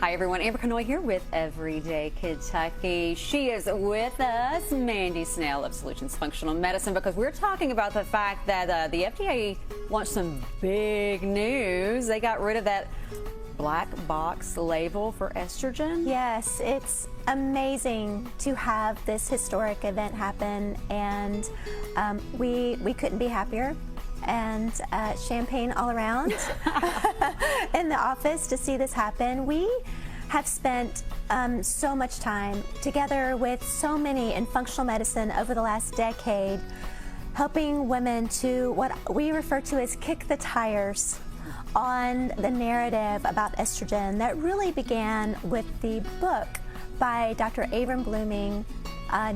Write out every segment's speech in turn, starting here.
Hi everyone, Amber Canoy here with Everyday Kentucky. She is with us, Mandi Snell of Solutions Functional Medicine, because we're talking about the fact that the FDA launched some big news. They got rid of that black box label for estrogen. Yes, it's amazing to have this historic event happen, and we couldn't be happier. And champagne all around in the office to see this happen. We have spent so much time together with so many in functional medicine over the last decade, helping women to what we refer to as kick the tires on the narrative about estrogen that really began with the book by Dr. Avram Blooming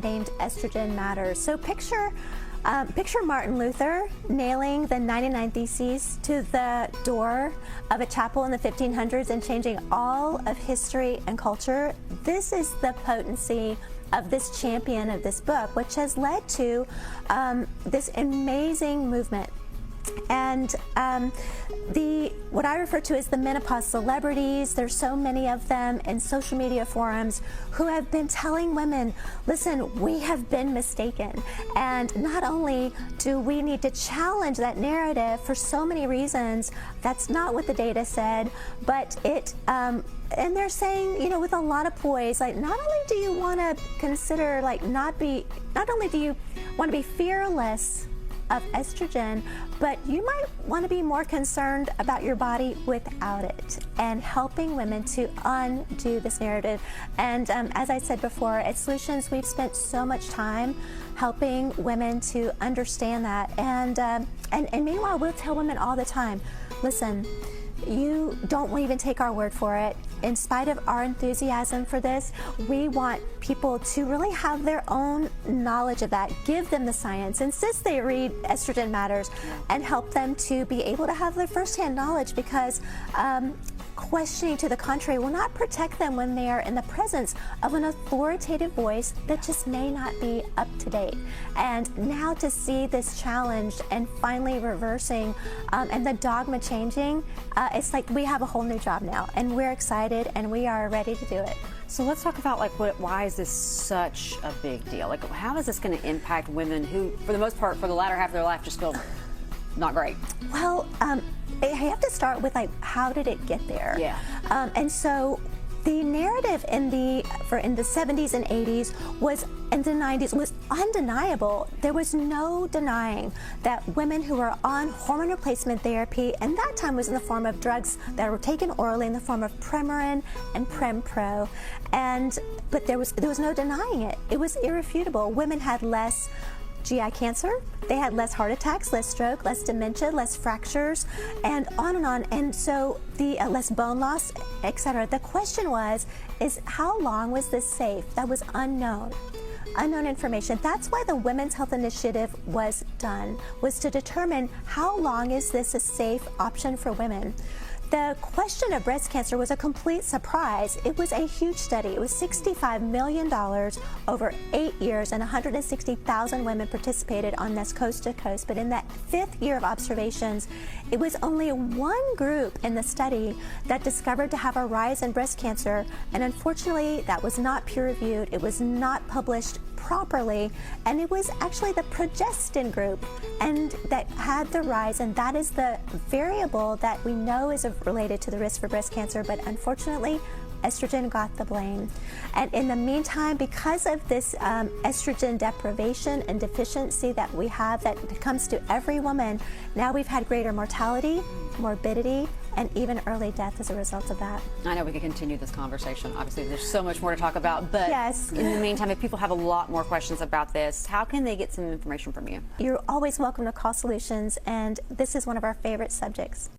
named Estrogen Matters. So picture Martin Luther nailing the 99 Theses to the door of a chapel in the 1500s and changing all of history and culture. This is the potency of this champion of this book, which has led to this amazing movement. And what I refer to as the menopause celebrities, there's so many of them in social media forums who have been telling women, listen, we have been mistaken. And not only do we need to challenge that narrative for so many reasons, that's not what the data said, but and they're saying, you know, with a lot of poise, like, not only do you want to consider, like, not only do you want to be fearless of estrogen, but you might want to be more concerned about your body without it, and helping women to undo this narrative. And as I said before, at Solutions, we've spent so much time helping women to understand that. And meanwhile, we'll tell women all the time, listen, you don't even take our word for it. In spite of our enthusiasm for this, we want people to really have their own knowledge of that. Give them the science. Insist they read Estrogen Matters and help them to be able to have their firsthand knowledge, because questioning to the contrary will not protect them when they are in the presence of an authoritative voice that just may not be up to date. And now to see this challenged and finally reversing and the dogma changing, it's like we have a whole new job now, and we're excited and we are ready to do it. So let's talk about, like, why is this such a big deal? Like, how is this going to impact women who, for the most part, for the latter half of their life, just feel not great? Well, I have to start with, like, how did it get there? Yeah. And so the narrative in the 70s and 80s and the 90s was undeniable. There was no denying that women who were on hormone replacement therapy, and that time was in the form of drugs that were taken orally in the form of Premarin and Prempro, but there was no denying it. It was irrefutable. Women had less GI cancer, they had less heart attacks, less stroke, less dementia, less fractures, and on. And so the less bone loss, etc. The question is how long was this safe? That was unknown information. That's why the Women's Health Initiative was done, was to determine how long is this a safe option for women. The question of breast cancer was a complete surprise. It was a huge study. It was $65 million over 8 years, and 160,000 women participated on this coast to coast. But in that 5th year of observations, it was only one group in the study that discovered to have a rise in breast cancer. And unfortunately, that was not peer-reviewed. It was not published properly, and it was actually the progestin group and that had the rise, and that is the variable that we know is related to the risk for breast cancer, but unfortunately estrogen got the blame. And in the meantime, because of this estrogen deprivation and deficiency that we have that comes to every woman, now we've had greater mortality, morbidity, and even early death as a result of that. I know we could continue this conversation. Obviously, there's so much more to talk about, but yes. In the meantime, if people have a lot more questions about this, how can they get some information from you? You're always welcome to call Solutions, and this is one of our favorite subjects.